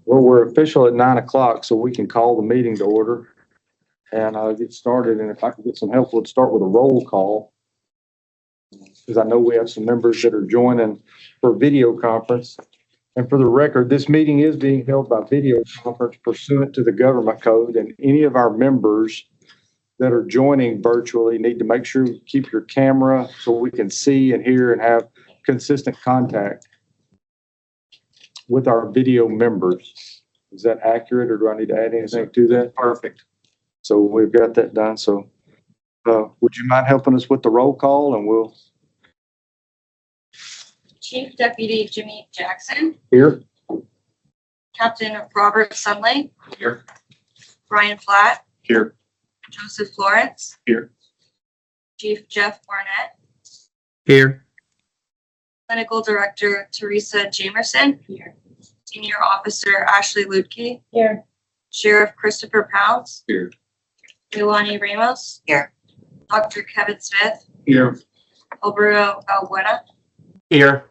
Well, we're official at 9 o'clock, so we can call the meeting to order and get started. And if I could get some help, we'll start with a roll call. Because I know we have some members that are joining for video conference. And for the record, this meeting is being held by video conference pursuant to the government code. And any of our members that are joining virtually need to make sure you keep your camera so we can see and hear and have consistent contact with our video members. Is that accurate, or do I need to add anything to that? Perfect. So we've got that done. So would you mind helping us with the roll call, and we'll. Chief Deputy Jimmy Jackson. Here. Captain Robert Sunley. Here. Brian Flatt. Here. Joseph Florence. Here. Chief Jeff Barnett. Here. Clinical Director Teresa Jamerson. Here. Senior Officer Ashley Ludke. Here. Sheriff Christopher Pounds. Here. Leilani Ramos. Here. Dr. Kevin Smith. Here. Alberto Albuena. Here.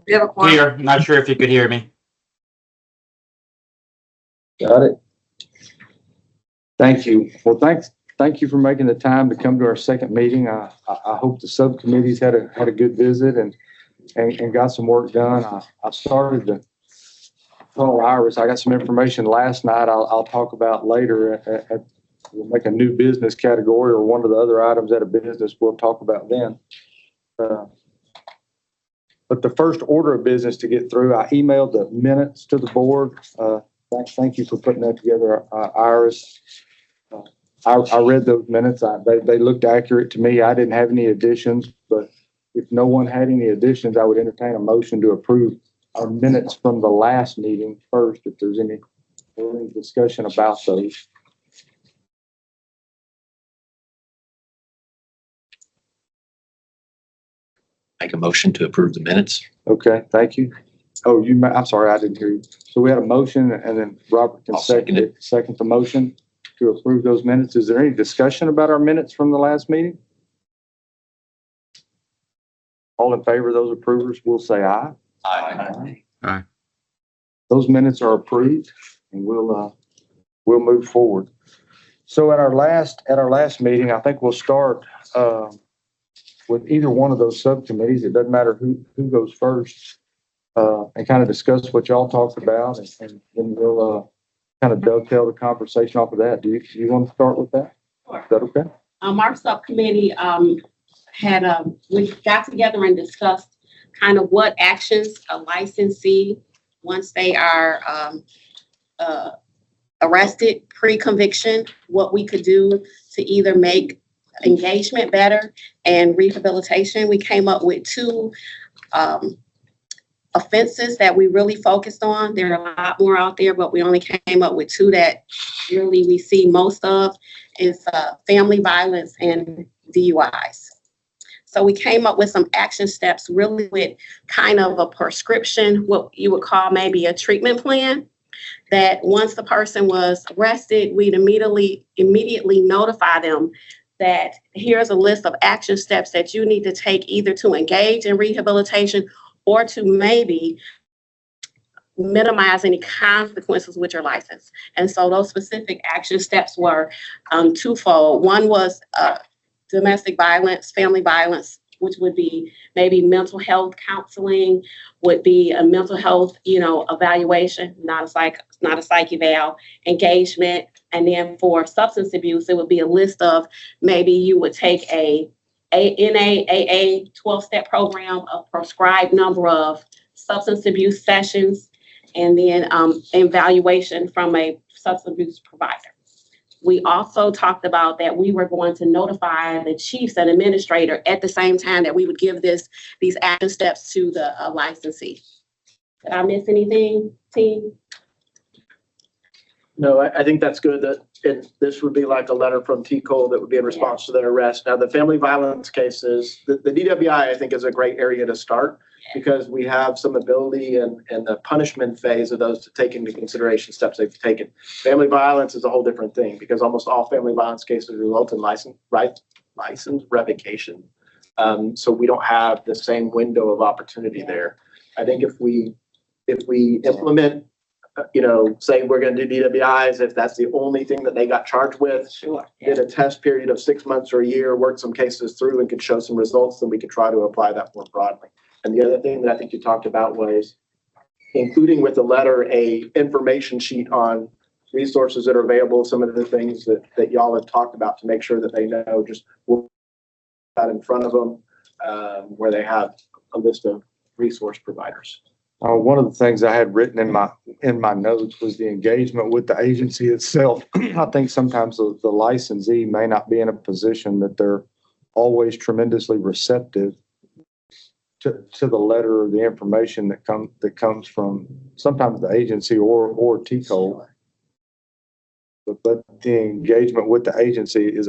We have a quorum. Here. Not sure if you could hear me. Got it. Thank you. Well, thank you for making the time to come to our second meeting. I hope the subcommittees had a good visit and got some work done. I started to call Iris. I got some information last night I'll talk about later. We'll make a new business category, or one of the other items at a business we'll talk about then. But the first order of business to get through, I emailed the minutes to the board. Thank you for putting that together, Iris. I read those minutes. They looked accurate to me. I didn't have any additions, but if no one had any additions, I would entertain a motion to approve our minutes from the last meeting first, if there's any discussion about those. Make a motion to approve the minutes. Okay, thank you. Oh, I'm sorry, I didn't hear you. So we had a motion, and then Robert can I'll second it. second the motion to approve those minutes. Is there any discussion about our minutes from the last meeting? All in favor of those approvers will say aye. Aye. Aye. Those minutes are approved, and we'll move forward. So at our last meeting, I think we'll start with either one of those subcommittees. It doesn't matter who goes first, and kind of discuss what y'all talked about, and then we'll kind of dovetail the conversation off of that. Do you want to start with that? Sure. Is that okay? Our subcommittee we got together and discussed kind of what actions a licensee, once they are arrested pre-conviction, what we could do to either make engagement better and rehabilitation. We came up with two offenses that we really focused on. There are a lot more out there, but we only came up with two that really we see most of is family violence and DUIs. So we came up with some action steps, really with kind of a prescription, what you would call maybe a treatment plan, that once the person was arrested, we'd immediately notify them that here's a list of action steps that you need to take either to engage in rehabilitation or to maybe minimize any consequences with your license. And so those specific action steps were twofold. One was domestic violence, family violence, which would be maybe mental health counseling, would be a mental health, evaluation, not a psych eval, engagement. And then for substance abuse, it would be a list of maybe you would take a NAAA 12-step program, a prescribed number of substance abuse sessions, and then evaluation from a substance abuse provider. We also talked about that we were going to notify the chiefs and administrator at the same time that we would give these action steps to the licensee. Did I miss anything, team? No, I think that's good. That this would be like a letter from TCOL that would be in response to their arrest. Now, the family violence cases, the DWI, I think, is a great area to start because we have some ability and the punishment phase of those to take into consideration steps they've taken. Family violence is a whole different thing because almost all family violence cases result in license revocation. So we don't have the same window of opportunity there. I think if we implement, say we're going to do DWIs, if that's the only thing that they got charged with, Sure. did a test period of 6 months or a year, work some cases through and could show some results, then we could try to apply that more broadly. And the other thing that I think you talked about was including with the letter a information sheet on resources that are available, some of the things that y'all have talked about to make sure that they know just what that in front of them, where they have a list of resource providers. One of the things I had written in my notes was the engagement with the agency itself. I think sometimes the licensee may not be in a position that they're always tremendously receptive to the letter or the information that comes from sometimes the agency or TCOL. But the engagement with the agency is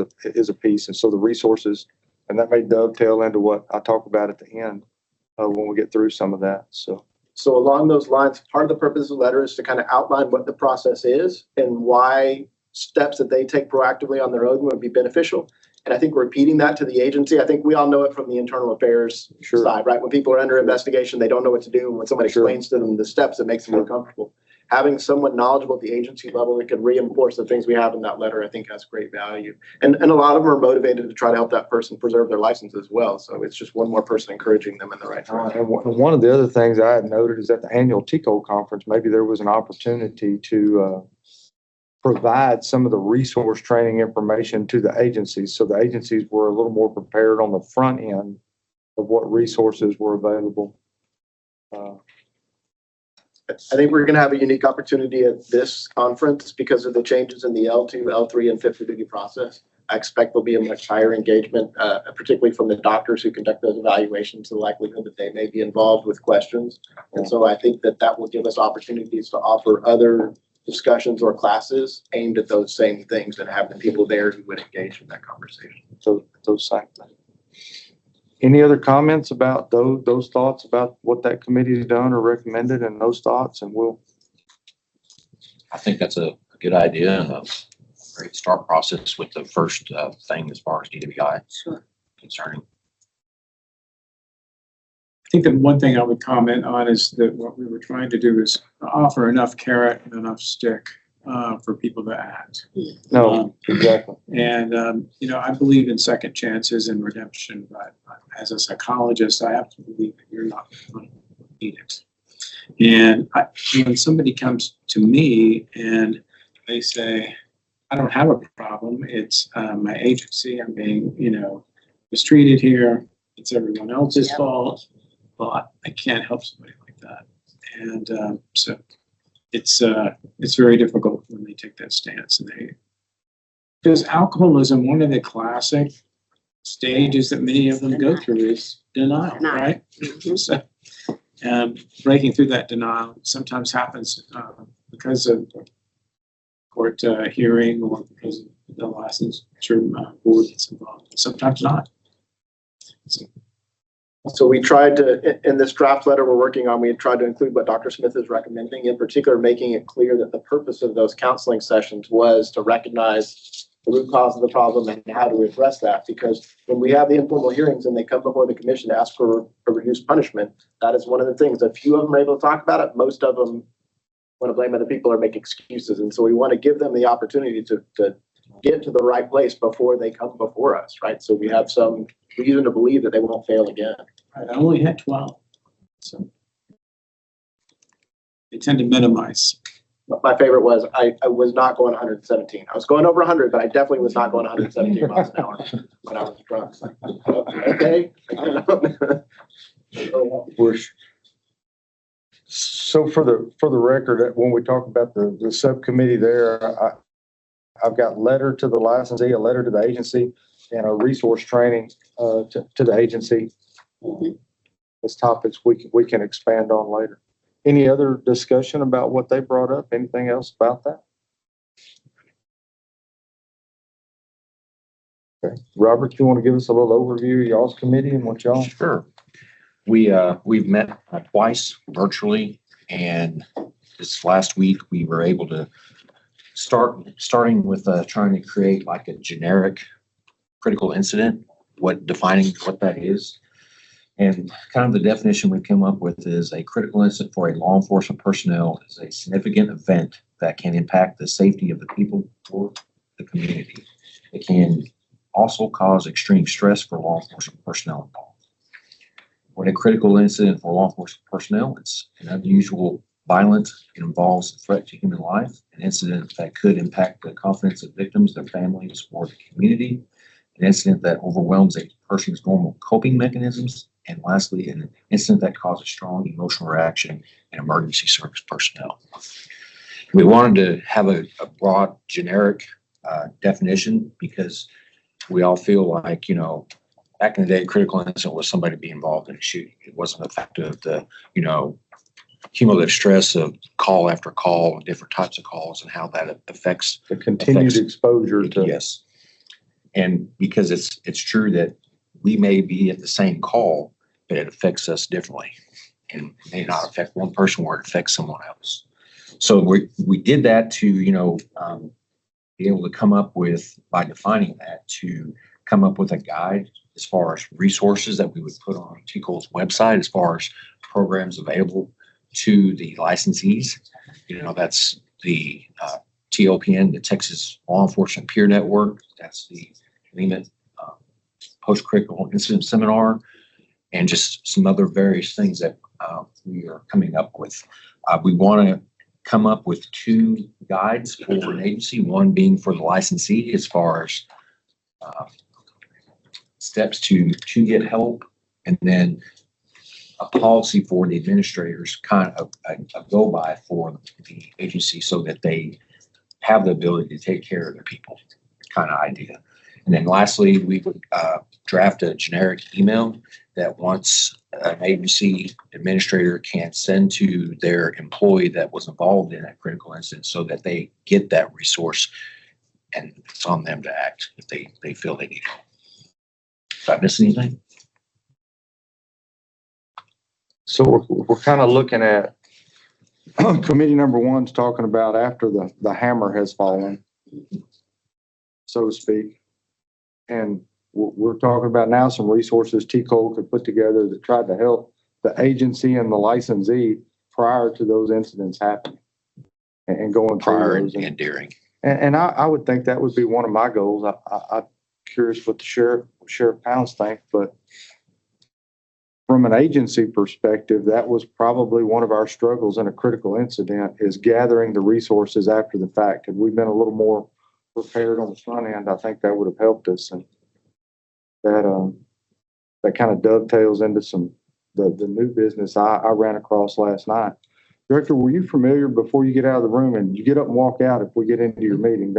a piece, and so the resources, and that may dovetail into what I talk about at the end when we get through some of that. So along those lines, part of the purpose of the letter is to kind of outline what the process is and why steps that they take proactively on their own would be beneficial. And I think repeating that to the agency, I think we all know it from the internal affairs side, right? When people are under investigation, they don't know what to do. When somebody explains to them the steps, it makes them more comfortable. Having someone knowledgeable at the agency level that can reinforce the things we have in that letter, I think has great value. And a lot of them are motivated to try to help that person preserve their license as well. So it's just one more person encouraging them in the right direction. And one of the other things I had noted is at the annual TCOL conference, maybe there was an opportunity to provide some of the resource training information to the agencies. So the agencies were a little more prepared on the front end of what resources were available. I think we're going to have a unique opportunity at this conference because of the changes in the L2, L3, and fifth duty process. I expect there'll be a much higher engagement, particularly from the doctors who conduct those evaluations, the likelihood that they may be involved with questions. And so I think that will give us opportunities to offer other discussions or classes aimed at those same things and have the people there who would engage in that conversation. So those same things. Any other comments about those thoughts about what that committee has done or recommended and those thoughts? And I think that's a good idea and a great start process with the first thing as far as DWI Sure. concerning. I think the one thing I would comment on is that what we were trying to do is offer enough carrot and enough stick for people to act. no, exactly. And, I believe in second chances and redemption, but as a psychologist, I have to believe that you're not going to need it. And when somebody comes to me and they say, I don't have a problem, it's my agency, I'm being, mistreated here, it's everyone else's Yep. fault, but I can't help somebody like that. And so it's very difficult when they take that stance. Because alcoholism, one of the classic stages that many of them go through is denial, Denial. right? Mhm. So, breaking through that denial sometimes happens because of court hearing or because of the licensure board that's involved. Sometimes not. So we tried to, in this draft letter we're working on, we had tried to include what Dr. Smith is recommending, in particular, making it clear that the purpose of those counseling sessions was to recognize the root cause of the problem and how to address that. Because when we have the informal hearings and they come before the commission to ask for a reduced punishment, that is one of the things. A few of them are able to talk about it. Most of them want to blame other people or make excuses. And so we want to give them the opportunity to get to the right place before they come before us, right? So we have some reason to believe that they won't fail again. I only had 12. So they tend to minimize. My favorite was I was not going 117. I was going over 100, but I definitely was not going 117 miles an hour when I was drunk. Okay. So for the record, when we talk about the subcommittee there, I've got letter to the licensee, a letter to the agency, and a resource training to the agency. As topics we can expand on later. Any other discussion about what they brought up? Anything else about that? Okay, Robert, you want to give us a little overview of y'all's committee and what y'all? Sure. We've met twice virtually, and this last week we were able to starting with trying to create like a generic critical incident, defining what that is. And kind of the definition we come up with is a critical incident for a law enforcement personnel is a significant event that can impact the safety of the people or the community. It can also cause extreme stress for law enforcement personnel involved. When a critical incident for law enforcement personnel, it's an unusual violence. It involves a threat to human life, an incident that could impact the confidence of victims, their families, or the community, an incident that overwhelms a person's normal coping mechanisms, and lastly, an incident that causes strong emotional reaction in emergency service personnel. We wanted to have a broad, generic definition because we all feel like, back in the day, critical incident was somebody being involved in a shooting. It wasn't the fact of the, cumulative stress of call after call, different types of calls, and how that affects. The continued Affects- exposure to. Yes. And because it's true that we may be at the same call, but it affects us differently and may not affect one person where it affects someone else. So we did that to, be able to come up with, by defining that, to come up with a guide as far as resources that we would put on TCOL's website, as far as programs available to the licensees. That's the TLPN, the Texas Law Enforcement Peer Network. That's the LEMIT Post-Curricular Incident Seminar, and just some other various things that we are coming up with. We want to come up with 2 guides for an agency, one being for the licensee as far as steps to get help, and then a policy for the administrators, kind of a go by for the agency so that they have the ability to take care of their people, kind of idea. And then lastly, we would draft a generic email that once an agency administrator can send to their employee that was involved in that critical incident so that they get that resource, and it's on them to act if they feel they need it. Did I miss anything? So we're kind of looking at committee number 1's talking about after the hammer has fallen, so to speak. And we're talking about now some resources TCOL could put together that tried to help the agency and the licensee prior to those incidents happening and going Prior through and those. during. And I would think that would be one of my goals. I'm curious what the Sheriff Pounds think, but from an agency perspective, that was probably one of our struggles in a critical incident, is gathering the resources after the fact. Had we been a little more prepared on the front end, I think that would have helped us. And that kind of dovetails into the new business I ran across last night. Director, were you familiar, before you get out of the room, and you get up and walk out if we get into your meeting,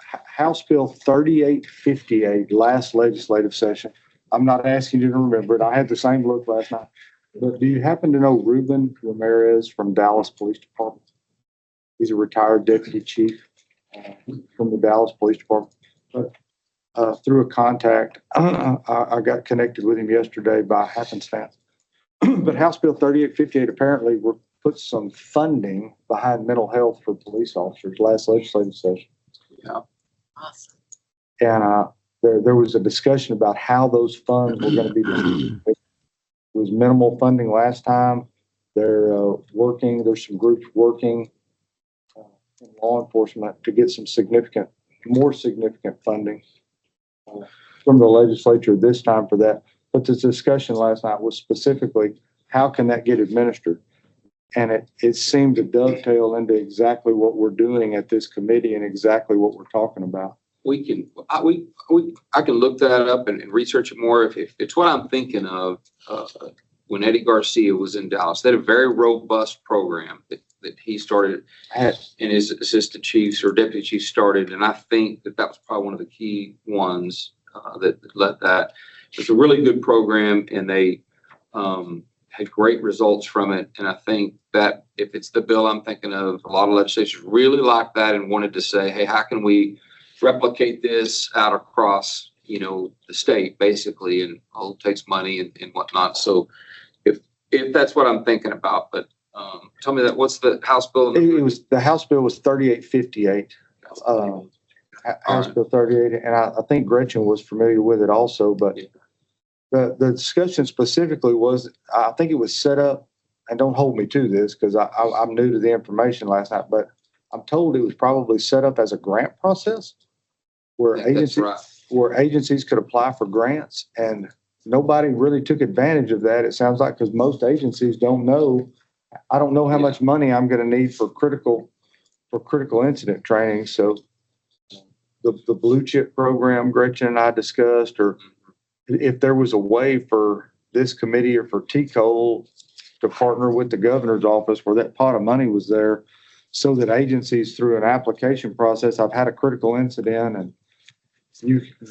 House Bill 3858, last legislative session. I'm not asking you to remember it. I had the same look last night. But do you happen to know Ruben Ramirez from Dallas Police Department? He's a retired deputy chief from the Dallas Police Department. But through a contact, I got connected with him yesterday by happenstance. But House Bill 3858 apparently put some funding behind mental health for police officers last legislative session. Yeah. Awesome. And there was a discussion about how those funds were going to be distributed. It was minimal funding last time. They're working, there's some groups working in law enforcement to get some more significant funding from the legislature this time for that. But the discussion last night was specifically, how can that get administered? And it seemed to dovetail into exactly what we're doing at this committee and exactly what we're talking about. I can look that up and research it more. If it's what I'm thinking of, when Eddie Garcia was in Dallas, they had a very robust program that he started and his assistant chiefs or deputy chiefs started. And I think that was probably one of the key ones that led that. It's a really good program, and they had great results from it. And I think that if it's the bill I'm thinking of, a lot of legislators really liked that and wanted to say, hey, how can we replicate this out across, the state, basically, and all it takes money and whatnot. So if that's what I'm thinking about, but tell me what's the House bill? The House bill was 3858. House Bill 38, and I think Gretchen was familiar with it also, but The discussion specifically was, I think it was set up, and don't hold me to this because I'm new to the information last night, but I'm told it was probably set up as a grant process where I think that's agencies, right. where agencies could apply for grants, and nobody really took advantage of that. It sounds like, because most agencies don't know, I don't know how Yeah. much money I'm going to need for critical incident training. So the blue chip program Gretchen and I discussed, or if there was a way for this committee or for TCOL to partner with the governor's office where that pot of money was there, so that agencies through an application process, I've had a critical incident and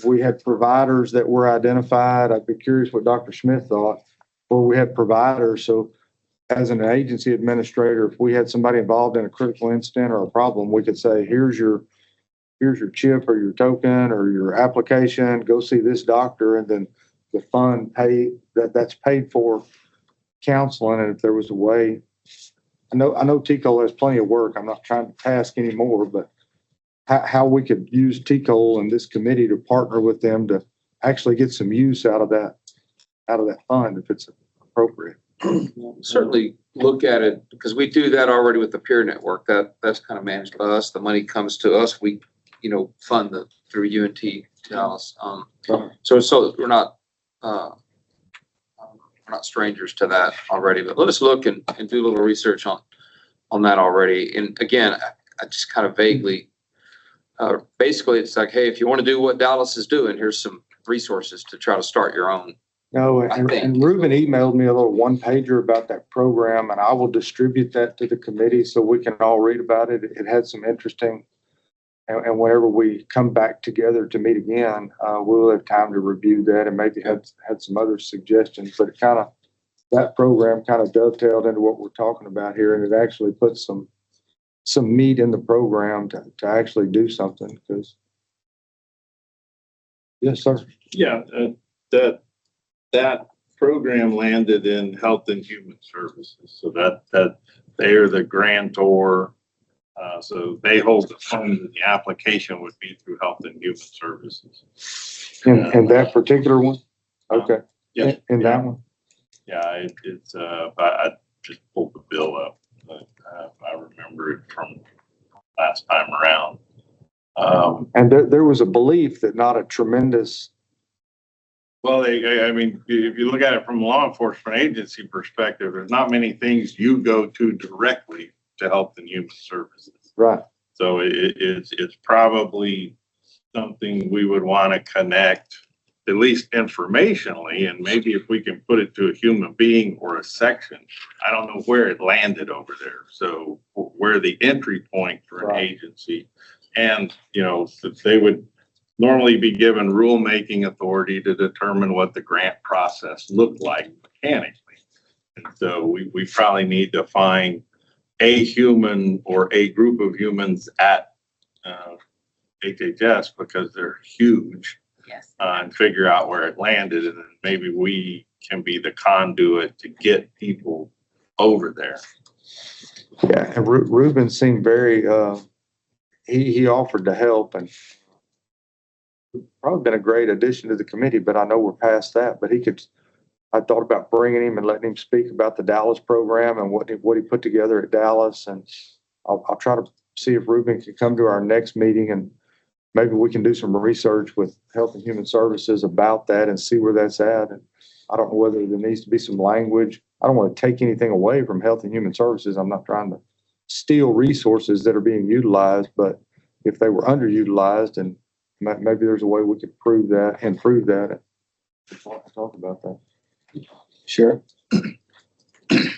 we had providers that were identified. I'd be curious what Dr. Smith thought, where we had providers. So as an agency administrator, if we had somebody involved in a critical incident or a problem, we could say, here's your chip or your token or your application, go see this doctor, and then the fund that's paid for counseling. And if there was a way, I know TCOL has plenty of work. I'm not trying to task anymore, but how we could use TCOL and this committee to partner with them to actually get some use out of that fund if it's appropriate. Certainly look at it, because we do that already with the peer network. That's kind of managed by us. The money comes to us. We, fund through UNT Dallas. So we're not strangers to that already, but let us look and do a little research on that already. And again, I just kind of vaguely, basically it's like, hey, if you want to do what Dallas is doing, here's some resources to try to start your own. No, I think. and Ruben emailed me a little one pager about that program, and I will distribute that to the committee so we can all read about it. It had some interesting, and whenever we come back together to meet again, we'll have time to review that and maybe had some other suggestions. But that program kind of dovetailed into what we're talking about here, and it actually puts some meat in the program to actually do something. Because yes, sir. Yeah, that program landed in Health and Human Services, so that they are the grantor. So they hold the funds, and the application would be through Health and Human Services. In that particular one? Okay. Yeah. In that one? Yeah, it's I just pulled the bill up, but I remember it from last time around. And there was a belief that not a tremendous. Well, I mean, if you look at it from a law enforcement agency perspective, there's not many things you go to directly to Health and Human Services. Right. So it's probably something we would want to connect, at least informationally, and maybe if we can put it to a human being or a section. I don't know where it landed over there. So where the entry point for an Right. agency, and they would normally be given rulemaking authority to determine what the grant process looked like mechanically. And so we probably need to find a human or a group of humans at HHS, because they're huge, Yes. and figure out where it landed, and then maybe we can be the conduit to get people over there. Yeah, and Ruben seemed very, he offered to help, and probably been a great addition to the committee, but I know we're past that. But I thought about bringing him and letting him speak about the Dallas program and what he put together at Dallas. And I'll try to see if Ruben can come to our next meeting, and maybe we can do some research with Health and Human Services about that and see where that's at. And I don't know whether there needs to be some language. I don't want to take anything away from Health and Human Services. I'm not trying to steal resources that are being utilized, but if they were underutilized, and maybe there's a way we could improve that. Talk about that. Sure.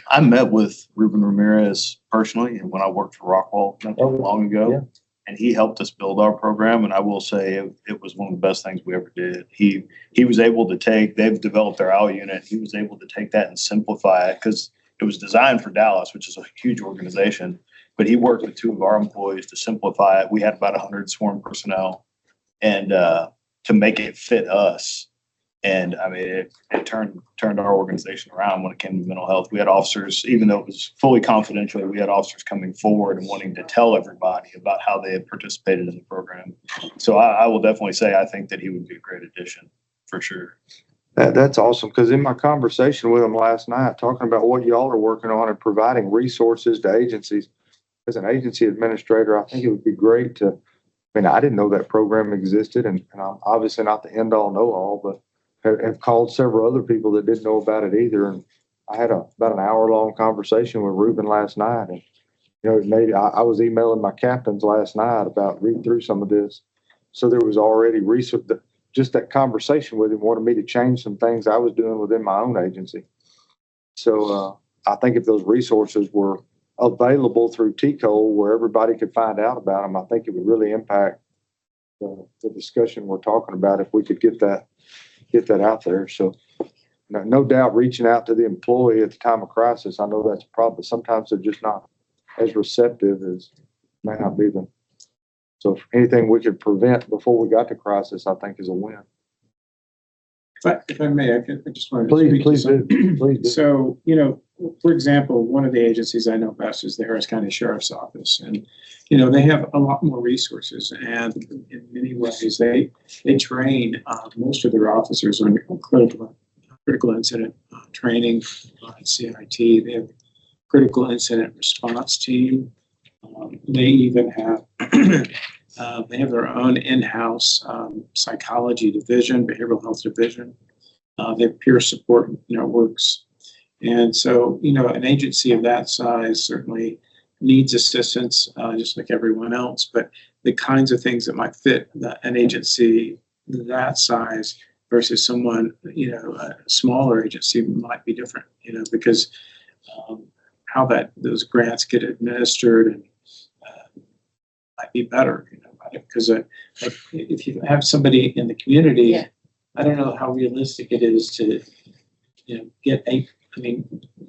I met with Ruben Ramirez personally, and when I worked for Rockwall not too long ago, Yeah. and he helped us build our program. And I will say it was one of the best things we ever did. He was able to they've developed their OWL unit. He was able to take that and simplify it, because it was designed for Dallas, which is a huge organization. But he worked with two of our employees to simplify it. We had about 100 sworn personnel, and to make it fit us. And I mean, it turned our organization around when it came to mental health. We had officers, even though it was fully confidential, we had officers coming forward and wanting to tell everybody about how they had participated in the program. So I will definitely say I think that he would be a great addition for sure. That's awesome, because in my conversation with them last night, talking about what y'all are working on and providing resources to agencies, as an agency administrator, I think it would be great to, I mean, I didn't know that program existed, and I'm obviously not the end all know all, but have called several other people that didn't know about it either. And I had about an hour long conversation with Ruben last night, and it made, I was emailing my captains last night about reading through some of this. So there was already research, just that conversation with him wanted me to change some things I was doing within my own agency. So I think if those resources were available through TCOL where everybody could find out about them, I think it would really impact the discussion we're talking about if we could get that out there. So no doubt reaching out to the employee at the time of crisis, I know that's a problem, but sometimes they're just not as receptive as may not be them. So if anything we could prevent before we got to crisis, I think is a win. If I may, I just wanted to speak to Please some- do. Please do. So, for example, one of the agencies I know best is the Harris County Sheriff's Office. And, they have a lot more resources. And in many ways, they train most of their officers on critical incident training, CIT. They have critical incident response team. They even have they have their own in-house psychology division, behavioral health division. They have peer support networks. And so, an agency of that size certainly needs assistance, just like everyone else. But the kinds of things that might fit an agency that size versus someone, a smaller agency might be different, because how those grants get administered and might be better, because if you have somebody in the community, Yeah. I don't know how realistic it is to, get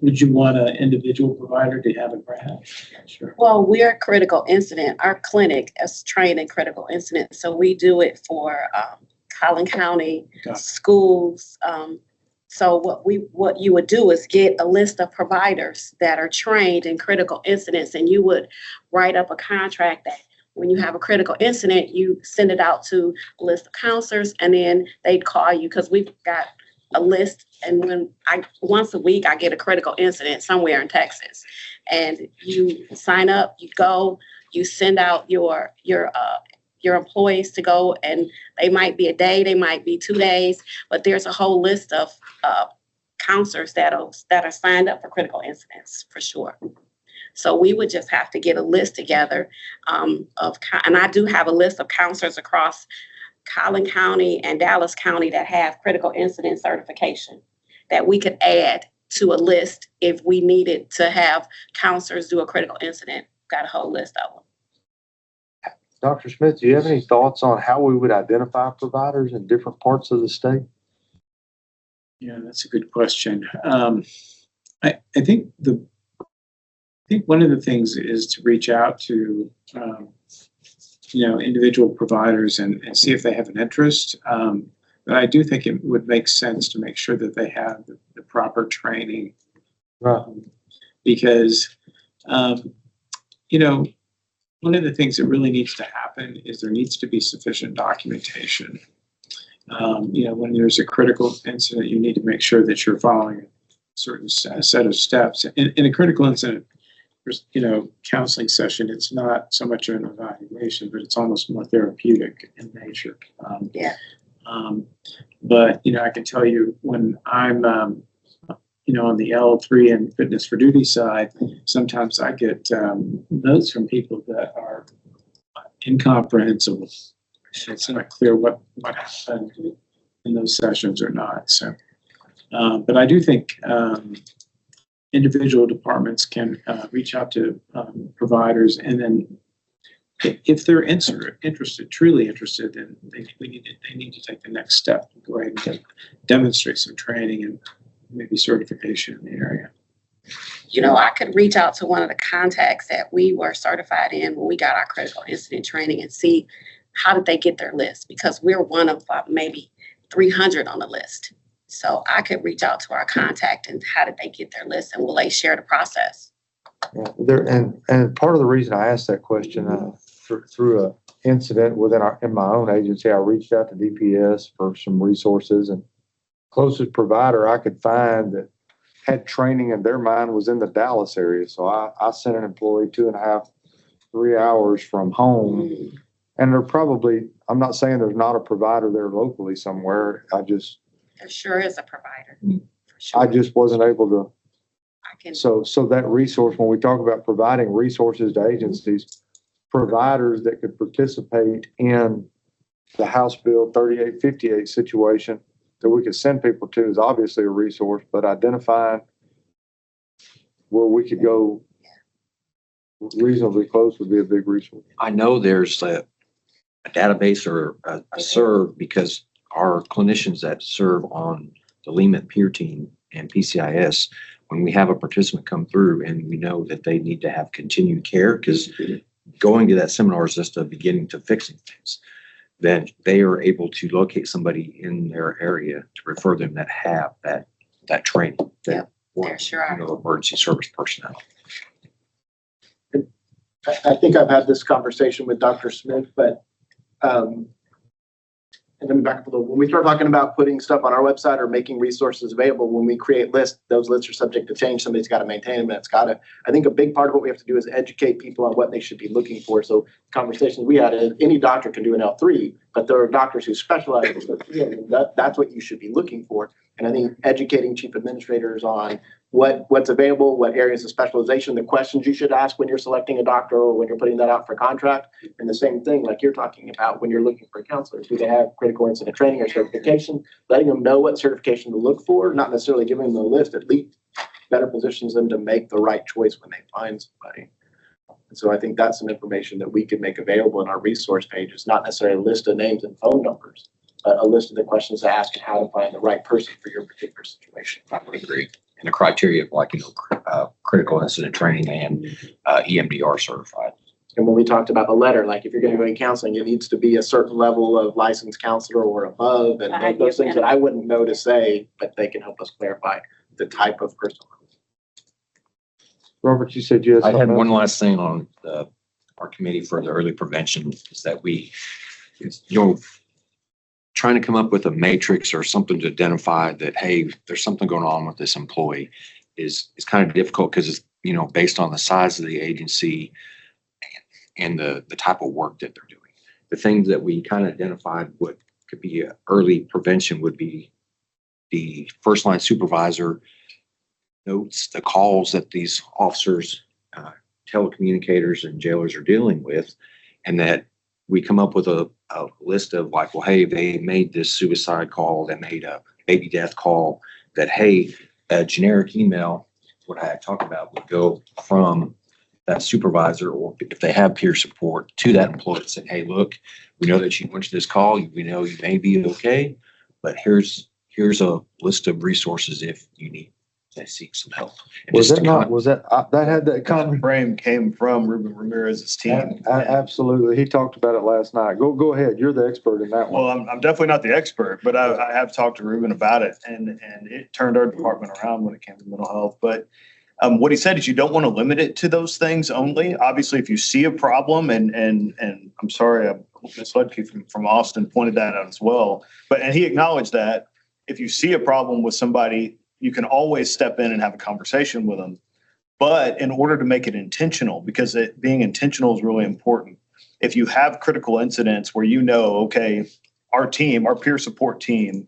would you want an individual provider to have a grant? Sure. Well, we're critical incident. Our clinic is trained in critical incident, so we do it for Collin County Got it. schools. So what you would do is get a list of providers that are trained in critical incidents, and you would write up a contract that when you have a critical incident, you send it out to a list of counselors, and then they'd call you because we've got a list. And once a week, I get a critical incident somewhere in Texas, and you sign up, you go, you send out your employees to go, and they might be a day, they might be 2 days, but there's a whole list of counselors that are signed up for critical incidents for sure. So we would just have to get a list together and I do have a list of counselors across Collin County and Dallas County that have critical incident certification that we could add to a list if we needed to have counselors do a critical incident. Got a whole list of them. Dr. Smith, do you have any thoughts on how we would identify providers in different parts of the state? Yeah, that's a good question. I think one of the things is to reach out to individual providers and see if they have an interest. But I do think it would make sense to make sure that they have the proper training, Right. because one of the things that really needs to happen is there needs to be sufficient documentation. When there's a critical incident, you need to make sure that you're following a certain set of steps. In a critical incident, counseling session, it's not so much an evaluation, but it's almost more therapeutic in nature. But I can tell you when I'm on the L3 and fitness for duty side, sometimes I get notes from people that are incomprehensible. It's not clear what happened in those sessions or not. So, but I do think individual departments can reach out to providers, and then if they're interested, truly interested, then they need to take the next step and go ahead and demonstrate some training and maybe certification in the area. I could reach out to one of the contacts that we were certified in when we got our critical incident training and see how did they get their list, because we're one of maybe 300 on the list. So I could reach out to our contact and how did they get their list, and will they share the process? Yeah, and part of the reason I asked that question through a incident in my own agency, I reached out to DPS for some resources, and closest provider I could find that had training in their mind was in the Dallas area. So I sent an employee 2.5, 3 hours from home. Mm. And they're probably, I'm not saying there's not a provider there locally somewhere. There sure is a provider. Mm. For I sure. just wasn't able to. I can, So that resource, when we talk about providing resources to agencies, providers that could participate in the House Bill 3858 situation that we could send people to is obviously a resource, but identifying where we could go reasonably close would be a big resource. I know there's a database or a serve because our clinicians that serve on the LEMIT peer team and PCIS, when we have a participant come through and we know that they need to have continued care, because going to that seminar is just a beginning to fixing things, then they are able to locate somebody in their area to refer them that have that training. Yep, there sure are. Emergency service personnel. I think I've had this conversation with Dr. Smith, but, and let me back up a little. When we start talking about putting stuff on our website or making resources available, when we create lists, those lists are subject to change. Somebody's got to maintain them, and I think a big part of what we have to do is educate people on what they should be looking for. So conversations we had is any doctor can do an L3, but there are doctors who specialize in L3, and that's what you should be looking for. And I think educating chief administrators on what's available, what areas of specialization, the questions you should ask when you're selecting a doctor or when you're putting that out for contract. And the same thing, like you're talking about when you're looking for counselors, do they have critical incident training or certification? Letting them know what certification to look for, not necessarily giving them the list, at least better positions them to make the right choice when they find somebody. And so I think that's some information that we could make available in our resource pages, not necessarily a list of names and phone numbers, but a list of the questions to ask and how to find the right person for your particular situation. I would agree. And the criteria of like, critical incident training and EMDR certified. And when we talked about the letter, like if you're going to go in counseling, it needs to be a certain level of licensed counselor or above, and those things that I wouldn't know to say, but they can help us clarify the type of person. Robert, you said you had I had something one else? last thing on our committee for the early prevention is that trying to come up with a matrix or something to identify that, hey, there's something going on with this employee is kind of difficult because it's, based on the size of the agency and the type of work that they're doing. The things that we kind of identified what could be early prevention would be the first line supervisor notes the calls that these officers, telecommunicators and jailers are dealing with, and that we come up with a list of like, well, hey, they made this suicide call, they made a baby death call, that, hey, a generic email, what I talked about, would go from that supervisor, or if they have peer support, to that employee saying, hey, look, we know that you went to this call, we know you may be okay, but here's a list of resources if you need to seek some help. And Was just that to not, was that, that had that That comment? frame came from Ruben Ramirez's team. Absolutely. He talked about it last night. Go ahead. You're the expert in that one. Well, I'm definitely not the expert, but I have talked to Ruben about it, and it turned our department around when it came to mental health. But what he said is you don't want to limit it to those things only. Obviously, if you see a problem, and I'm sorry, Ms. Ludke from Austin pointed that out as well. And he acknowledged that if you see a problem with somebody, you can always step in and have a conversation with them. But in order to make it intentional, because being intentional is really important. If you have critical incidents where okay, our team, our peer support team,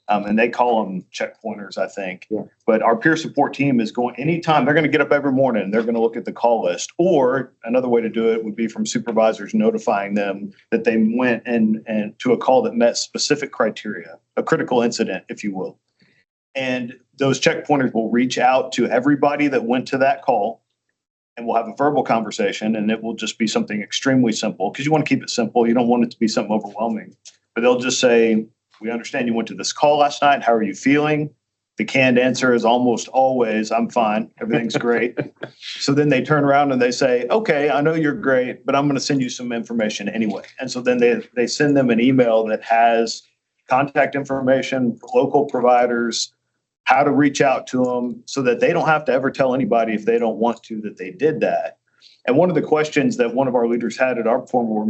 and they call them checkpointers, I think. Yeah. But our peer support team is going, anytime they're going to get up every morning, they're going to look at the call list. Or another way to do it would be from supervisors notifying them that they went and to a call that met specific criteria, a critical incident, if you will. And those checkpointers will reach out to everybody that went to that call, and we'll have a verbal conversation, and it will just be something extremely simple, because you want to keep it simple. You don't want it to be something overwhelming. But they'll just say, we understand you went to this call last night. How are you feeling? The canned answer is almost always, I'm fine. Everything's great. So then they turn around and they say, okay, I know you're great, but I'm going to send you some information anyway. And so then they send them an email that has contact information for local providers, how to reach out to them, so that they don't have to ever tell anybody if they don't want to that they did that. And one of the questions that one of our leaders had at our former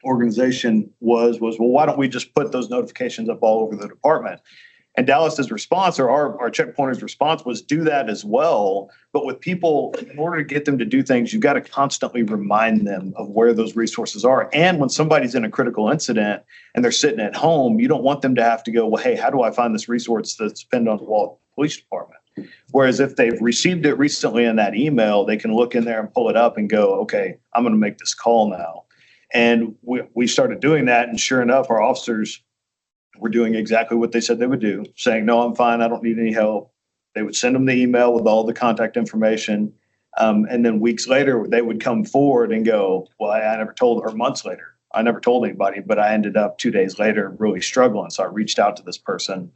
organization was, well, why don't we just put those notifications up all over the department? And Dallas's response, or our checkpointers response, was do that as well. But with people, in order to get them to do things, you've got to constantly remind them of where those resources are. And when somebody's in a critical incident and they're sitting at home, you don't want them to have to go, well, hey, how do I find this resource that's pinned on the wall at the police department? Whereas if they've received it recently in that email, they can look in there and pull it up and go, okay, I'm going to make this call now. And we started doing that. And sure enough, our officers were doing exactly what they said they would do, saying, no, I'm fine. I don't need any help. They would send them the email with all the contact information. And then weeks later, they would come forward and go, well, I never told, or months later, I never told anybody, but I ended up 2 days later really struggling. So I reached out to this person.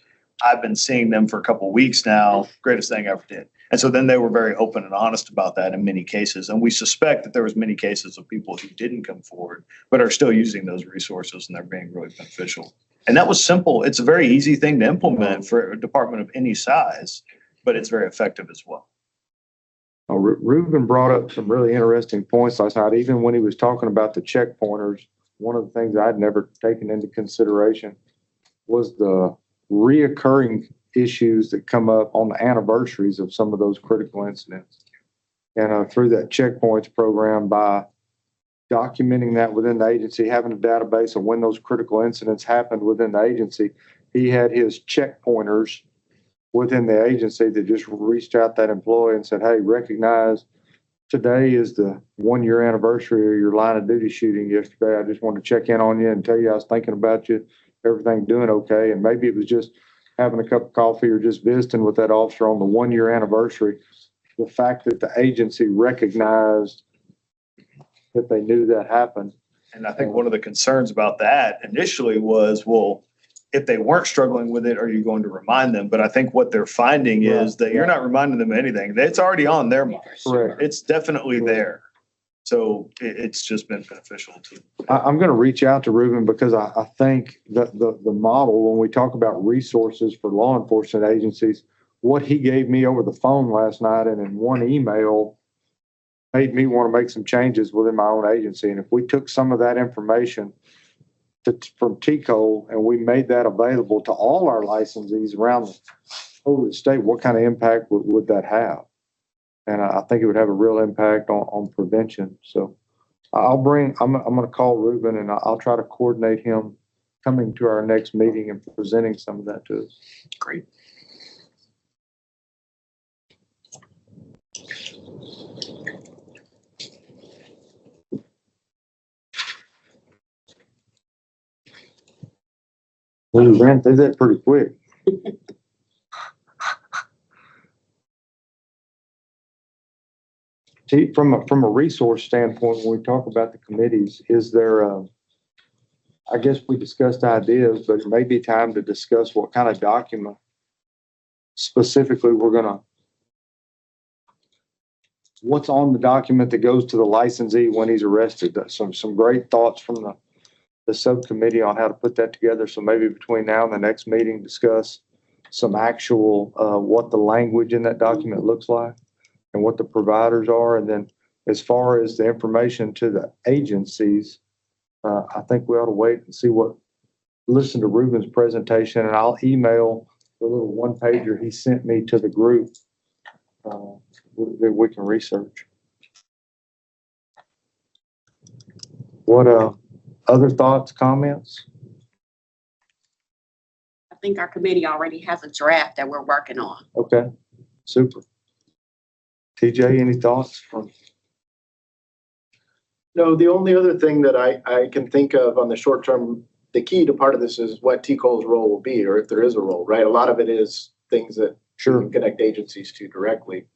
I've been seeing them for a couple of weeks now. Greatest thing I ever did. And so then they were very open and honest about that in many cases. And we suspect that there was many cases of people who didn't come forward, but are still using those resources and they're being really beneficial. And that was simple. It's a very easy thing to implement for a department of any size, but it's very effective as well. Ruben brought up some really interesting points last night. Even when he was talking about the check pointers, one of the things I'd never taken into consideration was the reoccurring issues that come up on the anniversaries of some of those critical incidents. And through that checkpoints program, by documenting that within the agency, having a database of when those critical incidents happened within the agency, he had his check pointers within the agency that just reached out that employee and said, hey, recognize today is the 1 year anniversary of your line of duty shooting yesterday. I just wanted to check in on you and tell you I was thinking about you, everything doing okay. And maybe it was just having a cup of coffee or just visiting with that officer on the 1 year anniversary. The fact that the agency recognized that they knew that happened. And I think one of the concerns about that initially was, well, if they weren't struggling with it, are you going to remind them? But I think what they're finding is that you're not reminding them of anything. It's already on their mind. Correct. It's definitely there. So it's just been beneficial to. I'm going to reach out to Ruben because I think that the model, when we talk about resources for law enforcement agencies, what he gave me over the phone last night and in one email made me want to make some changes within my own agency. And if we took some of that information from TCOLE and we made that available to all our licensees around the state, what kind of impact would that have? And I think it would have a real impact on prevention. So I'm going to call Ruben and I'll try to coordinate him coming to our next meeting and presenting some of that to us. Great. We ran through that pretty quick. See, from a resource standpoint, when we talk about the committees, is there, I guess we discussed ideas, but it may be time to discuss what kind of document specifically what's on the document that goes to the licensee when he's arrested. Some great thoughts from the subcommittee on how to put that together. So maybe between now and the next meeting, discuss some actual, what the language in that document looks like and what the providers are. And then as far as the information to the agencies, I think we ought to wait and listen to Ruben's presentation, and I'll email the little one pager he sent me to the group that we can research. What, other thoughts, comments? I think our committee already has a draft that we're working on. Okay, super. TJ, any thoughts? No, the only other thing that I can think of on the short term, the key to part of this is what TCOLE's role will be, or if there is a role, right? A lot of it is things that you can connect agencies to directly.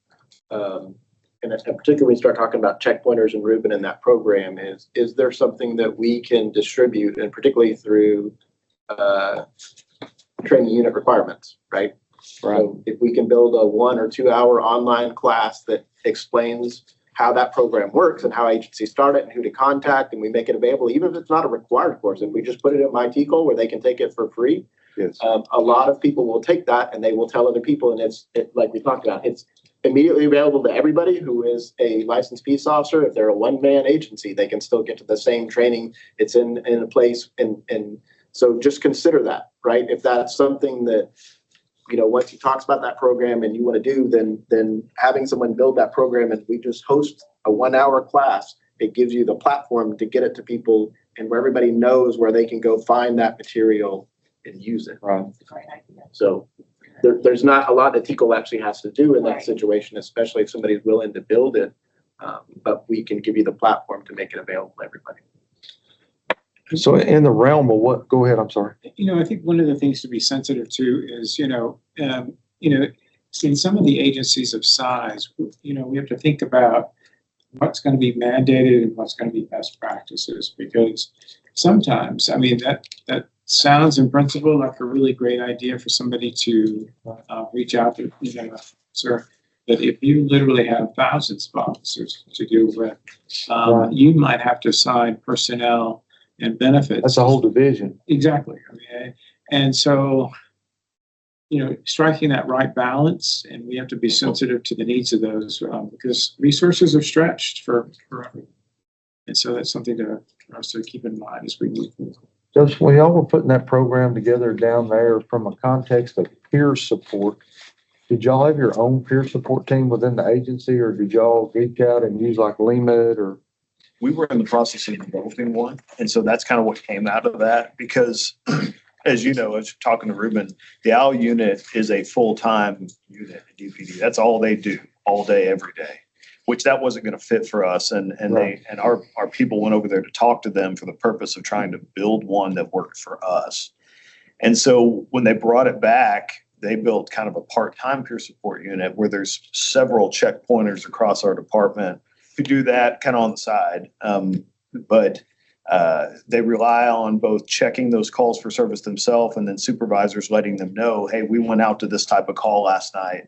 And particularly when you start talking about checkpointers and Ruben in that program, is there something that we can distribute, and particularly through training unit requirements, right? So if we can build a 1 or 2 hour online class that explains how that program works and how agencies start it and who to contact, and we make it available, even if it's not a required course, if we just put it in MyTCOLE where they can take it for free, yes. A lot of people will take that and they will tell other people, and it's like we talked about, it's immediately available to everybody who is a licensed peace officer. If they're a one-man agency, they can still get to the same training. It's in a place, and so just consider that, right? If that's something that once he talks about that program and you want to do, then having someone build that program and we just host a 1 hour class, it gives you the platform to get it to people and where everybody knows where they can go find that material and use it. Right. So there's not a lot that TCOL actually has to do in that situation, especially if somebody's willing to build it. But we can give you the platform to make it available to everybody. So in the realm of what, go ahead, I'm sorry. I think one of the things to be sensitive to is, in some of the agencies of size, we have to think about what's going to be mandated and what's going to be best practices, because sometimes, that sounds in principle like a really great idea for somebody to reach out to, sir. But if you literally have thousands of officers to deal with, Right. you might have to assign personnel and benefits. That's a whole division. Exactly. And so, striking that right balance, and we have to be sensitive to the needs of those because resources are stretched for everyone. And so that's something for us to keep in mind as we move forward. Just when y'all were putting that program together down there from a context of peer support, did y'all have your own peer support team within the agency, or did y'all geek out and use like LEMIT or? We were in the process of developing one. And so that's kind of what came out of that because as you know, as talking to Ruben, the OWL unit is a full-time unit at DPD. That's all they do all day, every day, which that wasn't going to fit for us. And Right. our people went over there to talk to them for the purpose of trying to build one that worked for us. And so when they brought it back, they built kind of a part-time peer support unit where there's several checkpointers across our department who do that kind of on the side. But they rely on both checking those calls for service themselves and then supervisors letting them know, hey, we went out to this type of call last night.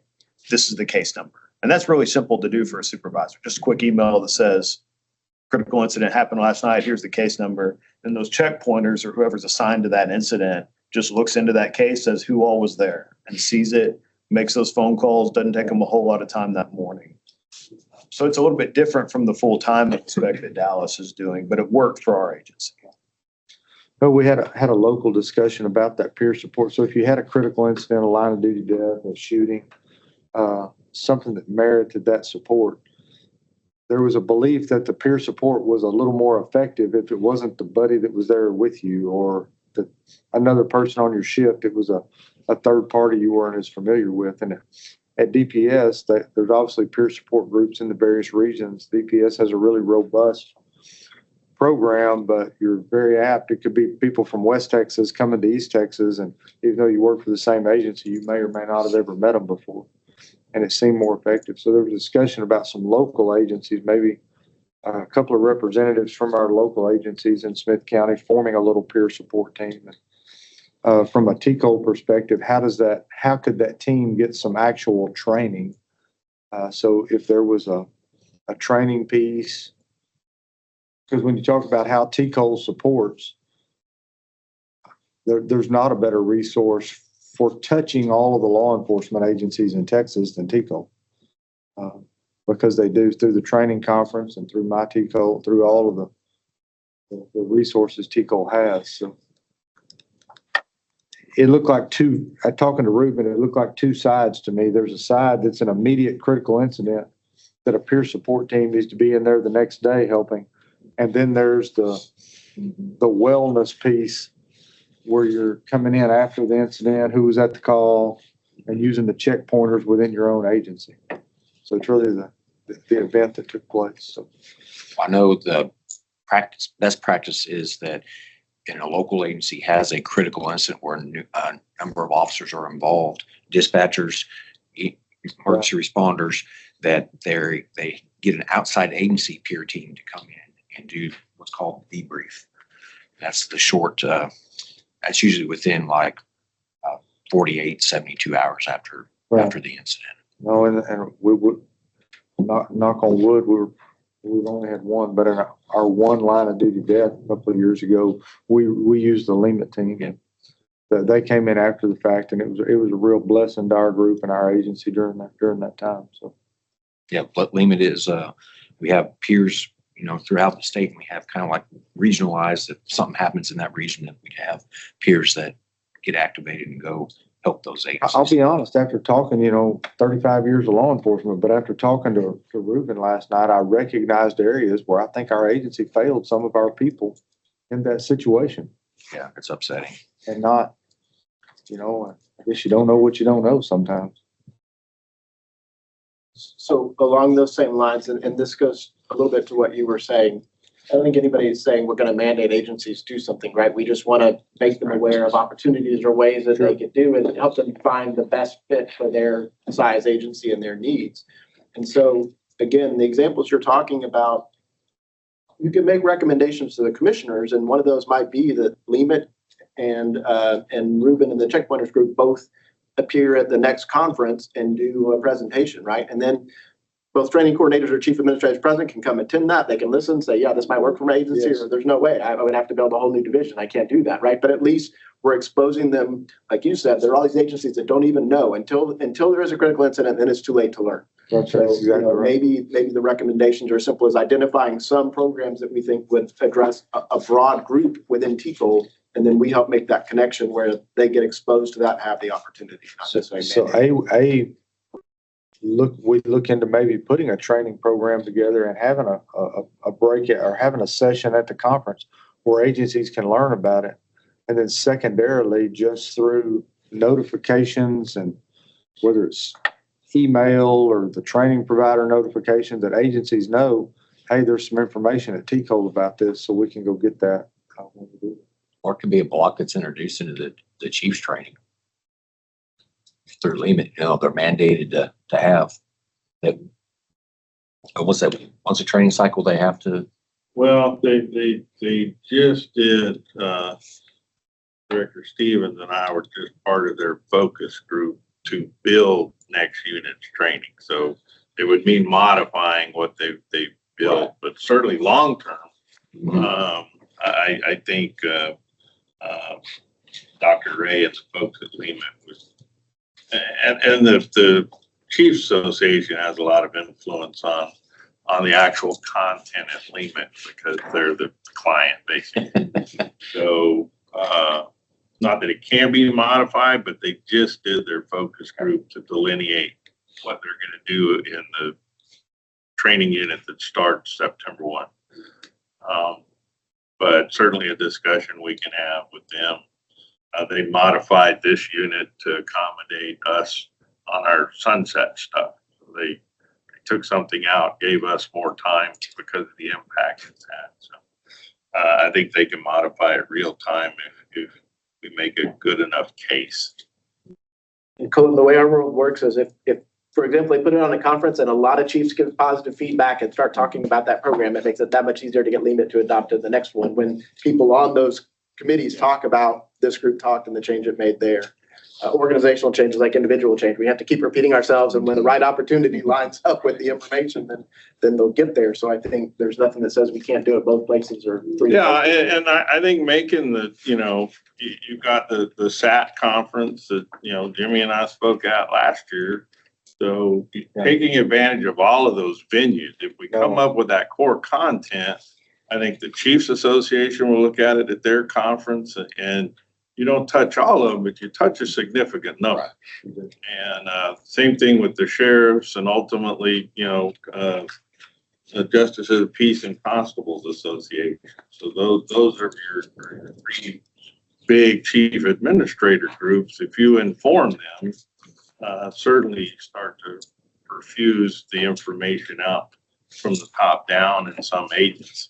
This is the case number. And that's really simple to do for a supervisor. Just a quick email that says, critical incident happened last night. Here's the case number. And those checkpointers or whoever's assigned to that incident just looks into that case, says who all was there and sees it, makes those phone calls, doesn't take them a whole lot of time that morning. So it's a little bit different from the full-time aspect that Dallas is doing, but it worked for our agency. But we had a local discussion about that peer support. So if you had a critical incident, a line of duty death, a shooting, something that merited that support, there was a belief that the peer support was a little more effective if it wasn't the buddy that was there with you or another person on your shift. It was a third party you weren't as familiar with. And at DPS, there's obviously peer support groups in the various regions. DPS has a really robust program, but you're very apt. It could be people from West Texas coming to East Texas, and even though you work for the same agency, you may or may not have ever met them before, and it seemed more effective. So there was a discussion about some local agencies, maybe a couple of representatives from our local agencies in Smith County forming a little peer support team. From a TCOL perspective, how could that team get some actual training? So if there was a training piece, because when you talk about how TCOL supports, there's not a better resource for touching all of the law enforcement agencies in Texas than TCOL. Because they do through the training conference and through my TCOL, through all of the resources TCOL has. So it looked like talking to Ruben, it looked like two sides to me. There's a side that's an immediate critical incident that a peer support team needs to be in there the next day helping. And then there's the wellness piece where you're coming in after the incident, who was at the call, and using the check pointers within your own agency. So it's really the event that took place. So I know the best practice is that in a local agency has a critical incident where a number of officers are involved, dispatchers, emergency responders, that they get an outside agency peer team to come in and do what's called debrief. That's the short, that's usually within like 48, 72 hours after the incident. no, and we would knock on wood, we've only had one, but in our one line of duty death a couple of years ago, we used the LEMIT team. And they came in after the fact, and it was a real blessing to our group and our agency during that time. So Yeah, but LEMIT is we have peers, throughout the state, and we have kind of like regionalized. If something happens in that region, that we have peers that get activated and go help those agencies. I'll be honest, after talking, 35 years of law enforcement, but after talking to Reuben last night, I recognized areas where I think our agency failed some of our people in that situation Yeah, it's upsetting. and not, I guess you don't know what you don't know sometimes. So along those same lines, and this goes a little bit to what you were saying, I don't think anybody is saying we're gonna mandate agencies do something, right? We just wanna make them aware of opportunities or ways that they could do and help them find the best fit for their size agency and their needs. And so, again, the examples you're talking about, you can make recommendations to the commissioners, and one of those might be that Lemet and Reuben and the Checkpointers group both appear at the next conference and do a presentation, right? And then both training coordinators or chief administrators present can come attend that. They can listen, say, yeah, this might work for my agency, Yes. or there's no way. I would have to build a whole new division. I can't do that, right? But at least we're exposing them, like you said, there are all these agencies that don't even know until there is a critical incident, then it's too late to learn. That's So, exactly right. maybe the recommendations are as simple as identifying some programs that we think would address a broad group within TCOL, and then we help make that connection where they get exposed to that, and have the opportunity. Not necessarily So mandate. we look into maybe putting a training program together and having a break or having a session at the conference where agencies can learn about it. And then secondarily, just through notifications and whether it's email or the training provider notifications, that agencies know, hey, there's some information at TCOL about this, so we can go get that. Or it could be a block that's introduced into the chief's training. Through Lemet, they're mandated to have that. What's that? Once a training cycle, they have to. Well, they just did, Director Stevens and I were just part of their focus group to build next unit's training. So it would mean modifying what they built, but certainly long-term. I think, Dr. Ray and the folks at Lemet was, and the Chiefs Association has a lot of influence on the actual content at Lemet because they're the client basically. So, not that it can be modified, but they just did their focus group to delineate what they're going to do in the training unit that starts September 1. But certainly a discussion we can have with them. They modified this unit to accommodate us on our sunset stuff. So they took something out, gave us more time because of the impact it's had. So I think they can modify it real time if we make a good enough case. And Colton, the way our world works is if, for example, they put it on a conference and a lot of chiefs give positive feedback and start talking about that program, it makes it that much easier to get Lemet to adopt it the next one. When people on those committees talk about this group talked and the change it made there. Organizational changes like individual change, we have to keep repeating ourselves, and when the right opportunity lines up with the information, then they'll get there. So I think there's nothing that says we can't do it both places or three. Yeah, places. and I think making the, you got the SAT conference that, Jimmy and I spoke at last year. So taking advantage of all of those venues, if we come up with that core content, I think the Chiefs Association will look at it at their conference, and you don't touch all of them, but you touch a significant number. Right. And same thing with the sheriffs and ultimately, the Justice of the Peace and Constables Association. So those are your three big chief administrator groups. If you inform them, certainly start to perfuse the information out from the top down in some agencies.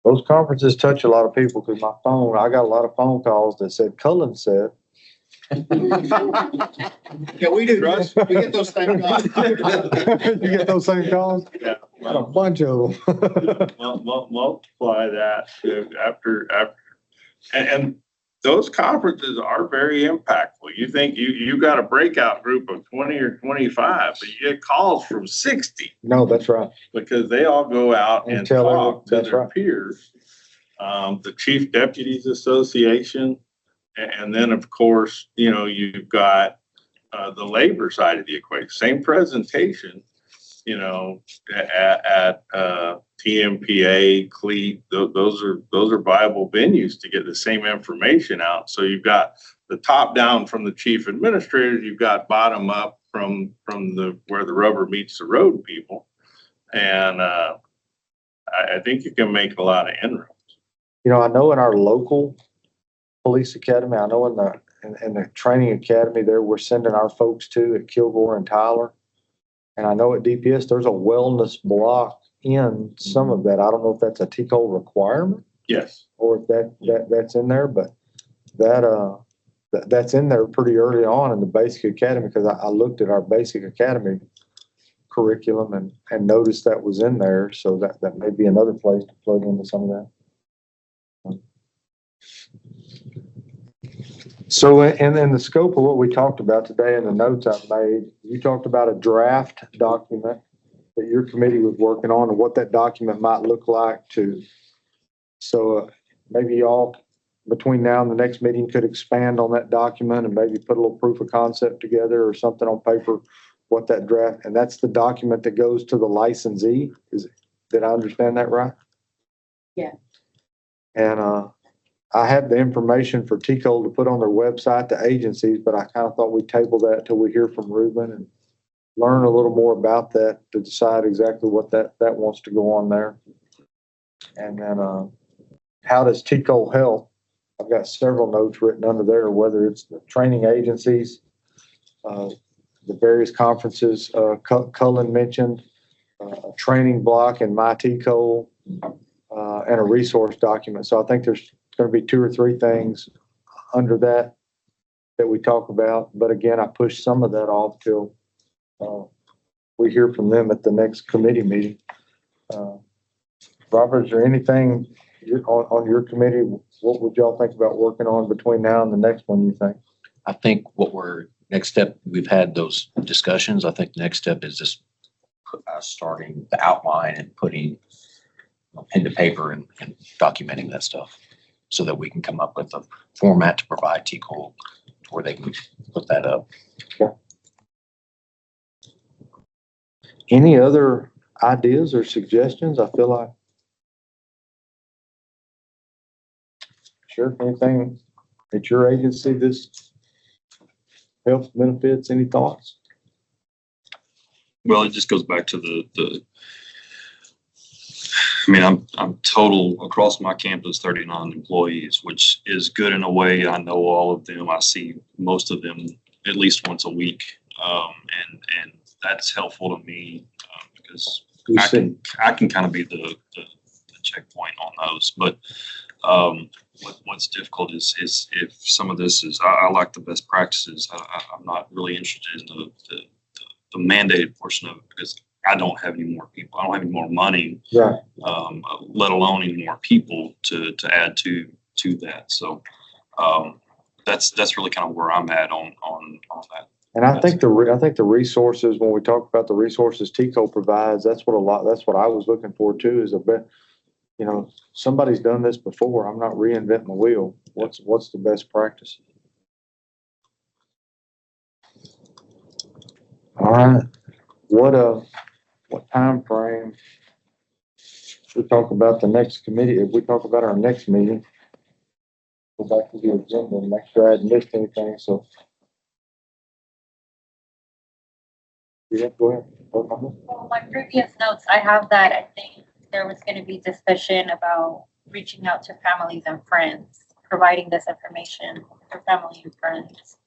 Those conferences touch a lot of people because I got a lot of phone calls that said Cullen said. Yeah, we do. We get those same calls. You get those same calls? Yeah. Got a bunch of them. Multiply that after, and those conferences are very impactful. You think you got a breakout group of 20 or 25, but you get calls from 60. No, that's right. Because they all go out and talk to that's their right. peers. The Chief Deputies Association, and then of course, you've got the labor side of the equation. Same presentation, at TMPA, CLEAT. Those are viable venues to get the same information out. So you've got the the top down from the chief administrators, you've got bottom up from where the rubber meets the road people. And, I think you can make a lot of inroads. You know, I know in our local police academy, I know in the training academy there, we're sending our folks to at Kilgore and Tyler. And I know at DPS, there's a wellness block in some of that. I don't know if that's a TCO requirement Yes. or if that's in there, but that's in there pretty early on in the basic academy, because I looked at our basic academy curriculum and noticed that was in there. So that may be another place to plug into some of that. So in the scope of what we talked about today in the notes I've made, you talked about a draft document that your committee was working on and what that document might look like too. So maybe y'all between now and the next meeting could expand on that document and maybe put a little proof of concept together or something on paper, what that draft, and that's the document that goes to the licensee. Did I understand that right? Yeah. And I have the information for TCO to put on their website, the agencies, but I kind of thought we'd table that till we hear from Ruben and learn a little more about that to decide exactly what that wants to go on there. And then how does TCO help? I've got several notes written under there, whether it's the training agencies, the various conferences Cullen mentioned, a training block in MyTCO, and a resource document. So I think there's going to be 2 or 3 things under that we talk about. But again, I pushed some of that off till we hear from them at the next committee meeting. Robert, is there anything on your committee? What would y'all think about working on between now and the next one, you think? I think next step, we've had those discussions. I think the next step is just starting the outline and putting pen to paper and documenting that stuff so that we can come up with a format to provide TCO where they can put that up. Any other ideas or suggestions? I feel like. Sure, anything at your agency this helps, benefits, any thoughts? Well, it just goes back to I mean, I'm total across my campus, 39 employees, which is good in a way. I know all of them. I see most of them at least once a week. And that's helpful to me because I can kind of be the checkpoint on those. But what's difficult is if some of this is, I like the best practices. I'm not really interested in the mandated portion of it because I don't have any more people. I don't have any more money, right. Let alone any more people to add to that. So that's really kind of where I'm at on that. And I think the resources, when we talk about the resources TCO provides, that's what I was looking for too, is a bit, somebody's done this before. I'm not reinventing the wheel. What's the best practice? All right. What time frame should we talk about the next committee? If we talk about our next meeting, go back to the agenda and make sure I hadn't missed anything. So, yeah, go ahead. Well, my previous notes, I have that I think there was going to be discussion about reaching out to families and friends, providing this information for family and friends.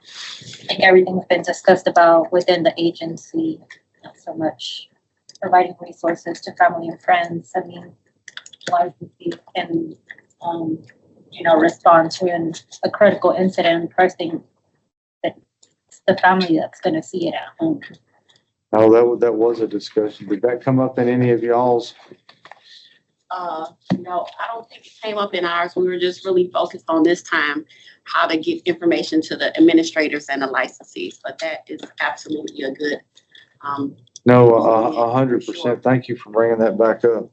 I think everything's been discussed about within the agency, not so much providing resources to family and friends. I mean, why we can, respond to a critical incident, trusting that it's the family that's going to see it at home. Oh, that was a discussion. Did that come up in any of y'all's? No, I don't think it came up in ours. We were just really focused on this time, how to get information to the administrators and the licensees, but that is absolutely a good. No, 100%. Thank you for bringing that back up.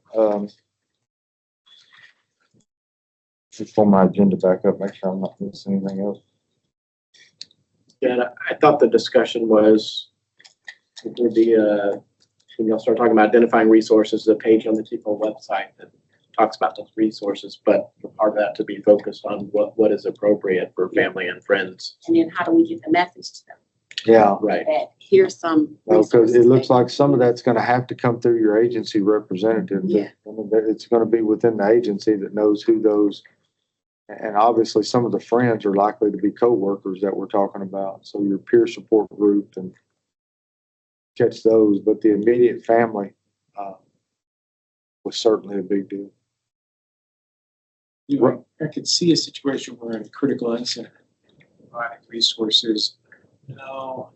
Just pull my agenda back up, make sure I'm not missing anything else. Yeah, and I thought the discussion was, it would be, when you'll start talking about identifying resources, the page on the TCO website that talks about those resources, but for part of that to be focused on what is appropriate for family and friends. And then how do we get the message to them? Yeah. Right. That here's some Because resources. it looks that- like some of that's gonna have to come through your agency representative. Yeah. I mean, it's gonna be within the agency that knows who those, and obviously some of the friends are likely to be coworkers that we're talking about. So your peer support group and catch those, but the immediate family, was certainly a big deal. You know, I could see a situation where in a critical incident, providing resources, no,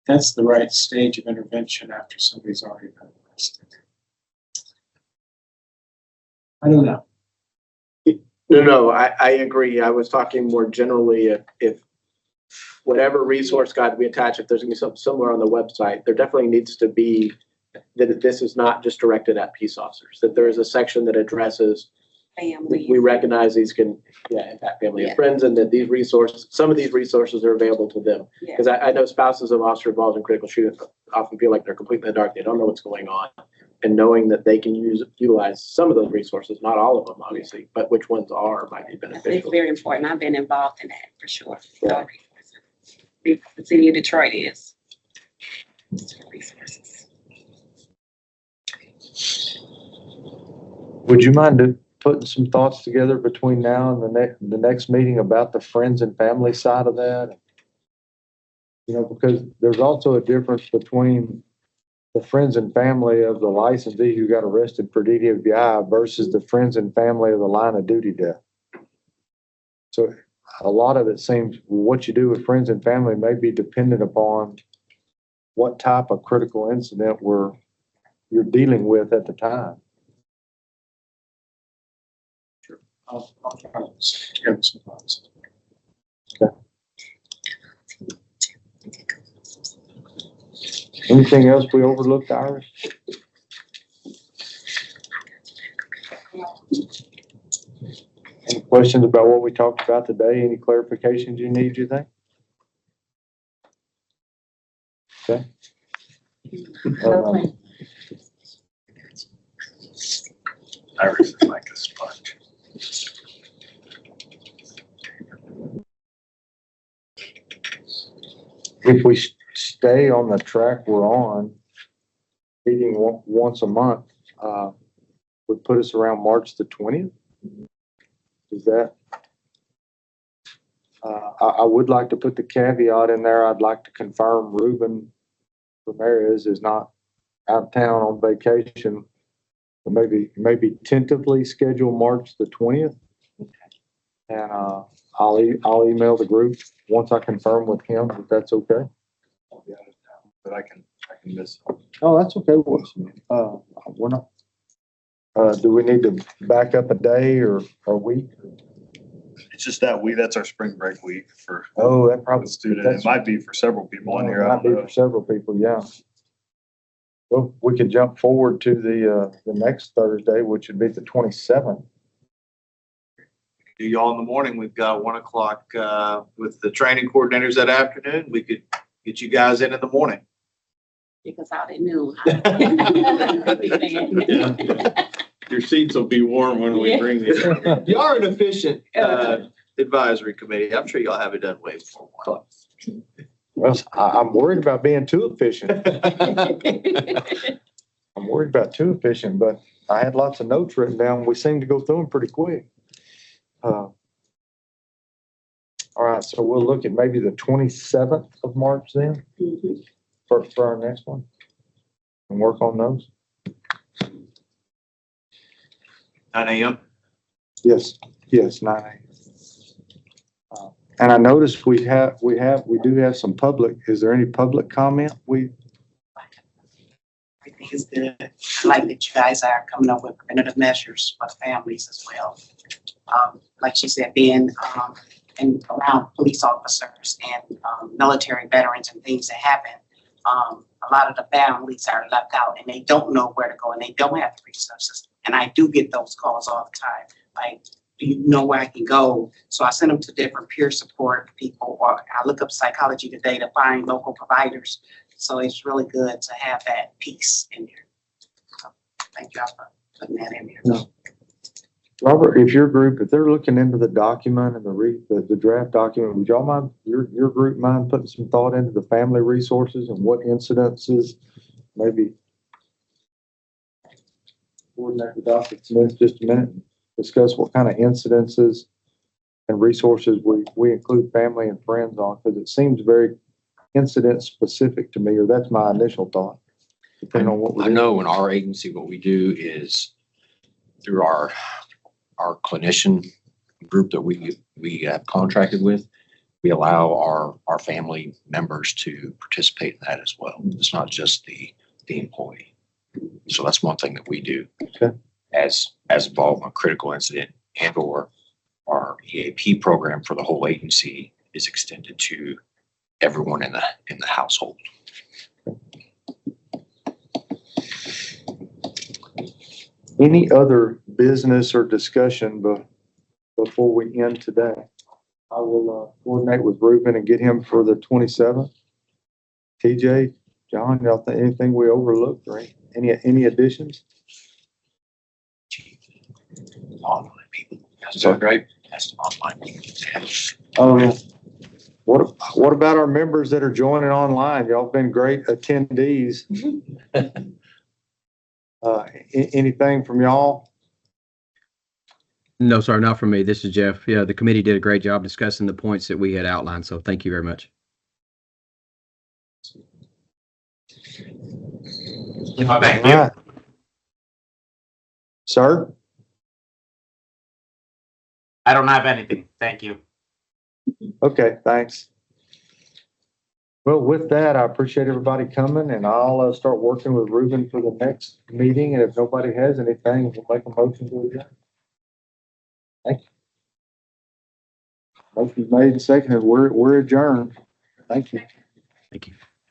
that's the right stage of intervention after somebody's already been arrested. I don't know. No, I agree. I was talking more generally if whatever resource guide we attach, if there's gonna be something similar on the website, there definitely needs to be that this is not just directed at peace officers, that there is a section that addresses, Family. we recognize these can, impact family and friends, and that these resources, some of these resources are available to them. Yeah. Because I know spouses of officers involved in critical shooting often feel like they're completely in the dark. They don't know what's going on. And knowing that they can utilize some of those resources, not all of them, obviously, but which ones are might be It's beneficial. very important. I've been involved in that for sure. Yeah. The city of Detroit is. Resources. Would you mind putting some thoughts together between now and the next meeting about the friends and family side of that? You know, because there's also a difference between the friends and family of the licensee who got arrested for DWI versus the friends and family of the line of duty death. So a lot of it seems what you do with friends and family may be dependent upon what type of critical incident you're dealing with at the time. I'll try to give some thoughts. Anything else we overlooked, Iris? Any questions about what we talked about today? Any clarifications you need, you think? Okay. Iris is like a sponge. If we stay on the track we're on, meeting once a month, would put us around March the 20th. Is that? I would like to put the caveat in there. I'd like to confirm Ruben Ramirez is not out of town on vacation. But maybe tentatively schedule March the 20th. And I'll email the group once I confirm with him that that's okay. But I can miss. Oh, that's okay. We're not. Do we need to back up a day or a week? It's just that that's our spring break week for Oh, that probably. the student. It might be for several people in here. I Might don't be know. for several people, yeah. Well, we could jump forward to the next Thursday, which would be the 27th. Do y'all in the morning. We've got 1 o'clock with the training coordinators that afternoon. We could get you guys in the morning. Because out at noon. Your seats will be warm when we Yeah. bring these. You are an efficient advisory committee. I'm sure y'all have it done way before 1. Well, I'm worried about being too efficient. I'm worried about too efficient, but I had lots of notes written down. We seem to go through them pretty quick. All right, so we'll look at maybe the 27th of March then Mhm. for our next one and work on those. 9 a.m. Yes, 9 a.m. And I noticed we do have some public. Is there any public comment? Everything is good. I like that you guys are coming up with preventative measures for families as well. Like she said, being and around police officers and military veterans and things that happen, a lot of the families are left out and they don't know where to go and they don't have the resources. And I do get those calls all the time. Like, do you know where I can go? So I send them to different peer support people, or I look up Psychology Today to find local providers. So it's really good to have that piece in there. So thank y'all for putting that in there. Robert, if your group, if they're looking into the document and the draft document, would y'all mind, your group mind putting some thought into the family resources and what incidences, maybe coordinate with Dr. Smith just a minute, and discuss what kind of incidences and resources we include family and friends on, because it seems very incident specific to me, or that's my initial thought. Depending on what we I know in our agency, what we do is through our clinician group that we have contracted with, we allow our family members to participate in that as well. It's not just the employee. So that's one thing that we do. Okay. As involved in a critical incident, and or our EAP program for the whole agency is extended to everyone in the household. Any other business or discussion before we end today? I will coordinate with Ruben and get him for the 27th. TJ, John, y'all think anything we overlooked or any additions? Online people. That's so great. That's online people. Oh, yeah. What about our members that are joining online? Y'all been great attendees. Anything from y'all? No, sir, not from me. This is Jeff. Yeah, the committee did a great job discussing the points that we had outlined, so thank you very much. Thank you. All right. Sir? I don't have anything. Thank you. Okay, thanks. Well, with that, I appreciate everybody coming, and I'll start working with Ruben for the next meeting, and if nobody has anything, we'll make a motion to adjourn. Thank you. Motion made and seconded. We're adjourned. Thank you. Thank you.